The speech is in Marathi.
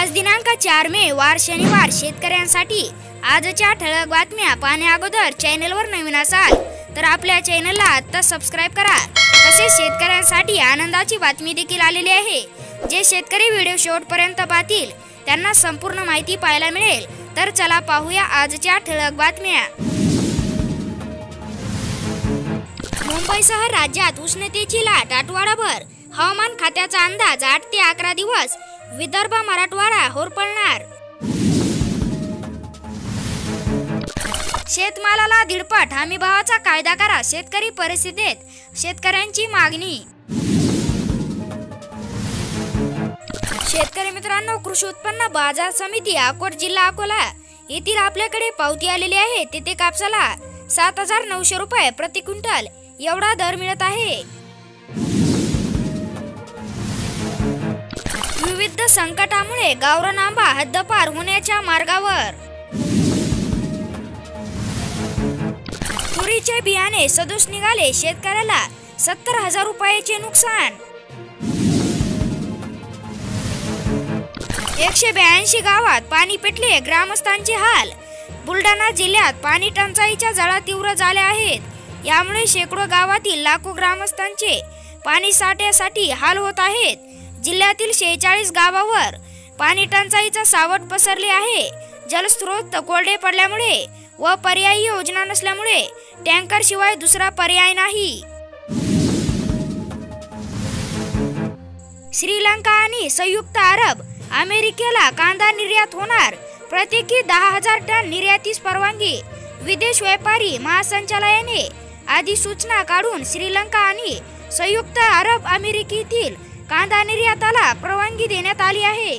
आज दिनांक 4 मे वार शनिवार शेतकऱ्यांसाठी आजच्या ठळक बातम्या पाहण्या अगोदर चॅनलवर नवीन असाल तर आपल्या चॅनलला आता सबस्क्राइब करा। तसेच शेतकऱ्यांसाठी आनंदाची बातमी देखील आलेली आहे। जे शेतकरी व्हिडिओ शेवटपर्यंत पाहतील त्यांना संपूर्ण माहिती पाहायला मिळेल। तर चला पाहूया आजच्या ठळक बातम्या। मुंबईसह राज्यात उष्णतेची लाट आठवडाभर, हवामान खात्याचा अंदाज 8 ते 11 दिवस विदर्भ मराठवाडा होरपळणार। शेतमालाला दीडपट हमी भावाचा कायदा करा, शेतकरी परिस्थितीत शेतकऱ्यांची मागणी। शेतकरी मित्रांनो, कृषी उत्पन्न बाजार समिती अकोट जिल्हा अकोला येथील आपल्याकडे पावती आलेली आहे। तेथे कापसाला 7900 रुपये प्रति क्विंटल एवढा दर मिळत आहे। विविध संकटामुळे गावरान आंबा हद्दपार होण्याच्या मार्गावर। तुरीचे बियाणे सदोष निघाले, शेतकऱ्याला 70,000 रुपयाचे नुकसान। 182 गावात पाणी पेटले, ग्रामस्थांचे हाल। बुलढाणा जिल्ह्यात पाणी टंचाईच्या झळा तीव्र झाल्या आहेत। यामुळे शेकडो गावातील लाखो ग्रामस्थांचे पाणी साठ्यासाठी हाल होत आहेत। जिल्ह्यातील 46 गावावर पाणी टंचाईचा सावट पसरले आहे। जलस्रोत कोरडे पडल्यामुळे व पर्यायी योजना नसल्यामुळे टँकर शिवाय दुसरा पर्याय नाही। श्रीलंका आणि संयुक्त अरब अमेरिकेला कांदा निर्यात होणार, प्रत्येकी 10,000 टन निर्यातीस परवानगी। विदेश व्यापारी महासंचालनालयाने अधिसूचना काढून श्रीलंका आणि संयुक्त अरब अमेरिकेतील कांदा निर्याताला परवानगी देण्यात आली आहे।